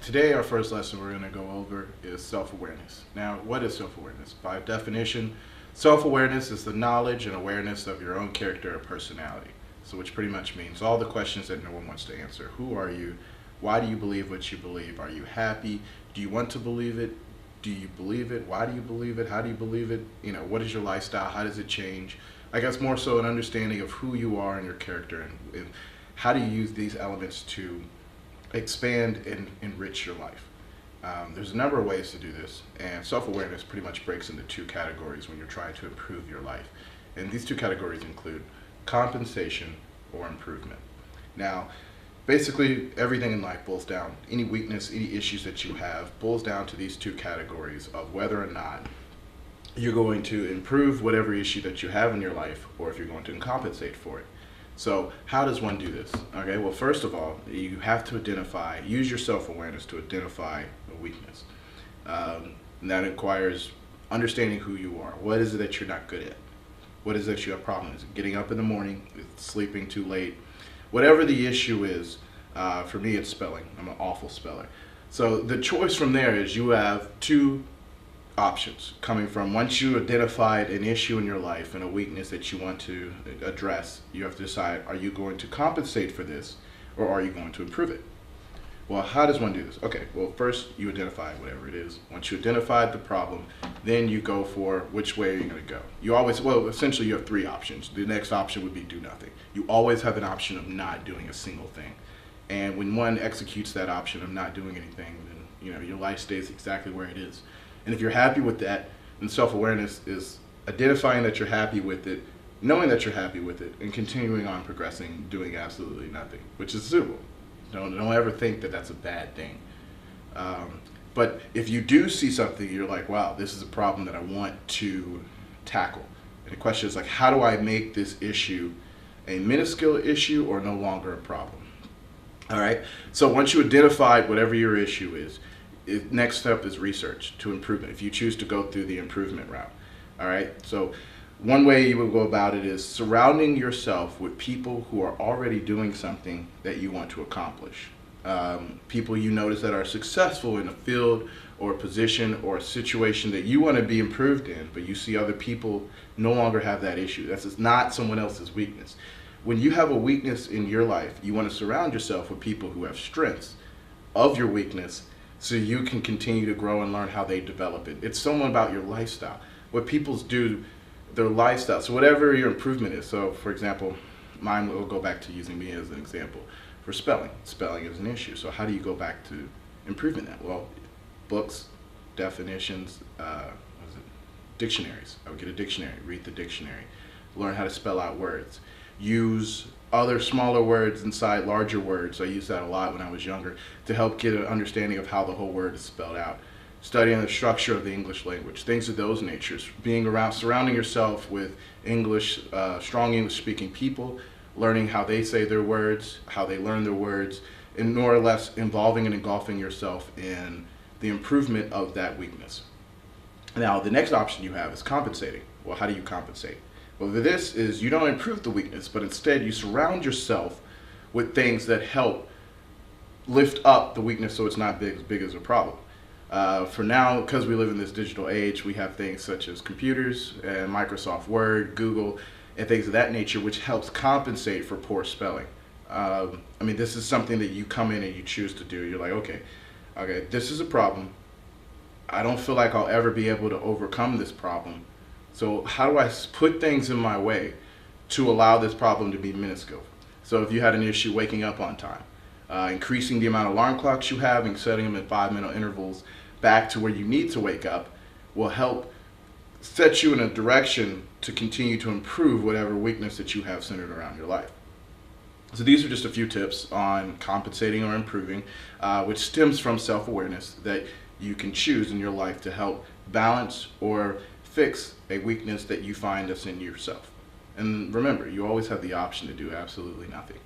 Today our first lesson we're going to go over is self-awareness. Now, what is self-awareness? By definition, self-awareness is the knowledge and awareness of your own character or personality. So which pretty much means all the questions that no one wants to answer. Who are you? Why do you believe what you believe? Are you happy? Do you want to believe it? Do you believe it? Why do you believe it? How do you believe it? What is your lifestyle? How does it change? I guess more so an understanding of who you are and your character, and how do you use these elements to expand and enrich your life. There's a number of ways to do this, and self-awareness pretty much breaks into two categories when you're trying to improve your life. And these two categories include compensation or improvement. Now, basically everything in life boils down, any weakness, any issues that you have boils down to these two categories of whether or not you're going to improve whatever issue that you have in your life, or if you're going to compensate for it. So how does one do this? Okay, well, first of all, you have to use your self-awareness to identify a weakness. And that requires understanding who you are. What is it that you're not good at? What is it that you have problems? Is it getting up in the morning? Is it sleeping too late? Whatever the issue is, for me it's spelling. I'm an awful speller. So the choice from there is you have two options coming from once you identified an issue in your life and a weakness that you want to address. You have to decide, are you going to compensate for this or are you going to improve it? Well, how does one do this? Okay, well, first you identify whatever it is. Once you identified the problem, then you go for which way are you going to go. Essentially you have three options. The next option would be do nothing. You always have an option of not doing a single thing. And when one executes that option of not doing anything, then your life stays exactly where it is. And if you're happy with that, then self-awareness is identifying that you're happy with it, knowing that you're happy with it, and continuing on progressing, doing absolutely nothing, which is suitable. Don't ever think that that's a bad thing. But if you do see something, you're like, wow, this is a problem that I want to tackle. And the question is like, how do I make this issue a minuscule issue or no longer a problem? All right. So once you identified whatever your issue is, next step is research to improvement, if you choose to go through the improvement route. All right, so one way you would go about it is surrounding yourself with people who are already doing something that you want to accomplish. People you notice that are successful in a field or a position or a situation that you want to be improved in, but you see other people no longer have that issue. That's not someone else's weakness. When you have a weakness in your life, you want to surround yourself with people who have strengths of your weakness, so you can continue to grow and learn how they develop it. It's somewhat about your lifestyle. What people do, their lifestyle. So whatever your improvement is. So for example, mine will go back to using me as an example. For spelling. Spelling is an issue. So how do you go back to improving that? Well, books, definitions, dictionaries. I would get a dictionary, read the dictionary, learn how to spell out words. Use other smaller words inside larger words. I used that a lot when I was younger to help get an understanding of how the whole word is spelled out. Studying the structure of the English language, things of those natures. Surrounding yourself with strong English speaking people, learning how they say their words, how they learn their words, and more or less involving and engulfing yourself in the improvement of that weakness. Now, the next option you have is compensating. Well, how do you compensate? Well, this is you don't improve the weakness, but instead you surround yourself with things that help lift up the weakness so it's not as big as a problem. For now, because we live in this digital age, we have things such as computers and Microsoft Word, Google, and things of that nature, which helps compensate for poor spelling. This is something that you come in and you choose to do. You're like, okay, this is a problem. I don't feel like I'll ever be able to overcome this problem. So how do I put things in my way to allow this problem to be minuscule? So if you had an issue waking up on time, increasing the amount of alarm clocks you have and setting them at 5-minute intervals back to where you need to wake up will help set you in a direction to continue to improve whatever weakness that you have centered around your life. So these are just a few tips on compensating or improving, which stems from self-awareness that you can choose in your life to help balance or fix a weakness that you find that's in yourself. And remember, you always have the option to do absolutely nothing.